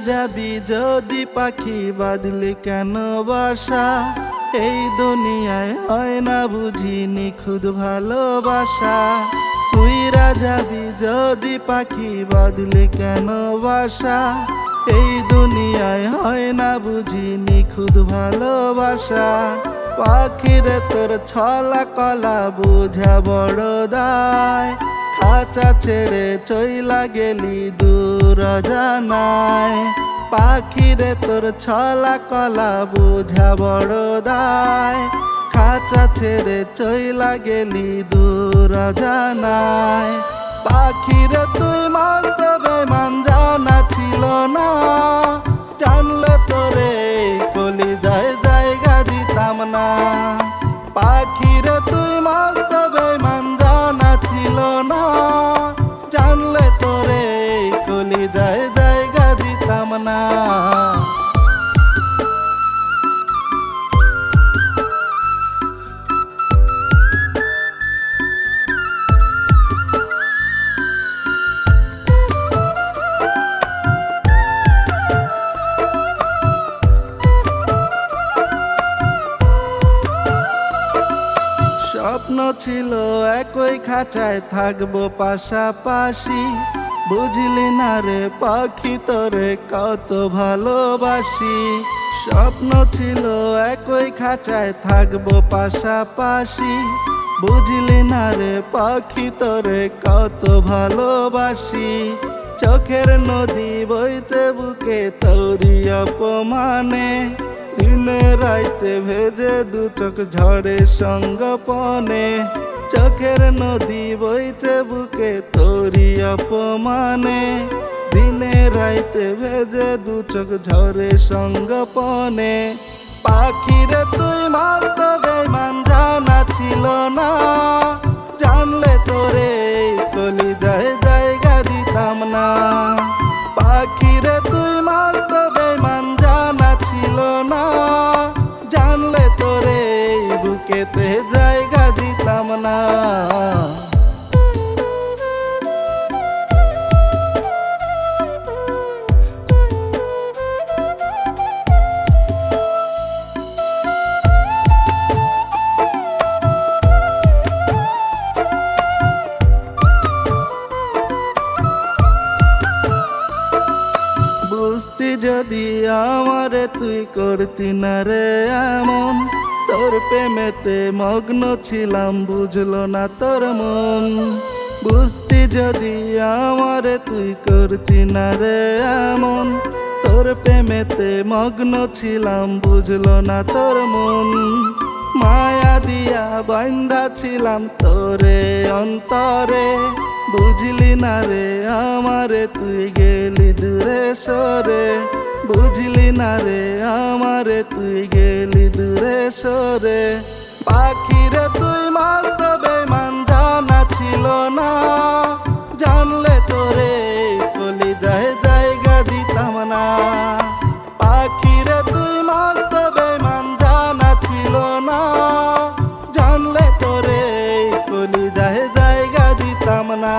যাবি যদি পাখি বাঁধলি কেন বাসা? এই দুনিয়ায় হয় না বুঝি নিখুঁত ভালোবাসা। উইরা যাবি যদি পাখি বাঁধলি কেন বাসা? এই দুনিয়ায় হয় না বুঝি নিখুঁত ভালোবাসা। পাখিরে তোর ছলা কলা বুঝা বড় দায়, খাঁচা ছেড়ে চইলা গেলি দূর জানায়। পাখিরে তোর ছলা কলা বুঝা বড় দায়, খাঁচা ছেড়ে চইলা গেলি দূর জানায়। পাখিরে তুই মস্ত বেমান জানা ছিল না, জানলে তোরে কলিজায় জায়গা দিতাম না। পাখিরে তুই মস্ত বেমান জানা ছিল না, জানলে তোরে কলিজায় জায়গা দিতাম না। স্বপ্ন ছিল একই খাঁচায় থাকবো পাশাপাশি, বুঝলি না রে পাখি তোরে কত ভালোবাসি। স্বপ্ন ছিল একই খাঁচায় থাকবো পাশাপাশি, বুঝলি না রে পাখি তোরে কত ভালোবাসি। চোখের নদী বইতে বুকে তোরি অপমানে, দিনে রাইতে ভেজে দু চোখ ঝরে সঙ্গপনে। চোখের নদী বইতে বুকে তোরি অপমানে, দিনে রাইতে ভেজে দু চোখ ঝরে সঙ্গপনে। পাখিরে তুই মস্ত বেমান জানা ছিল না, জানলে তোরে কলিজায় জায়গা দিতাম না। পাখিরে তুই মস্ত বেমান জানা ছিল না, জানলে তোরে বুকেতে জায়গা দিতাম না। বুঝতি যদি আমারে তুই করতি না রে এমন, তোর প্রেমেতে মগ্ন ছিলাম বুঝলো না তোর মন। বুঝতি যদি আমারে তুই করতি না রে এমন, তোর প্রেমেতে মগ্ন ছিলাম বুঝলো না তোর মন। মায়া দিয়া বান্ধা ছিলাম তোরে অন্তরে, বুঝলি না রে আমারে তুই গেলি দূরে সরে। বুঝলি না রে আমারে তুই গেলি দূরে সরে। পাখিরে তুই মস্ত বেমান জানা ছিল না, জানলে তোরে কলিজায় জায়গা দিতাম না। পাখিরে তুই মস্ত বেমান জানা ছিল না, জানলে তোরে কলিজায় জায়গা দিতাম না।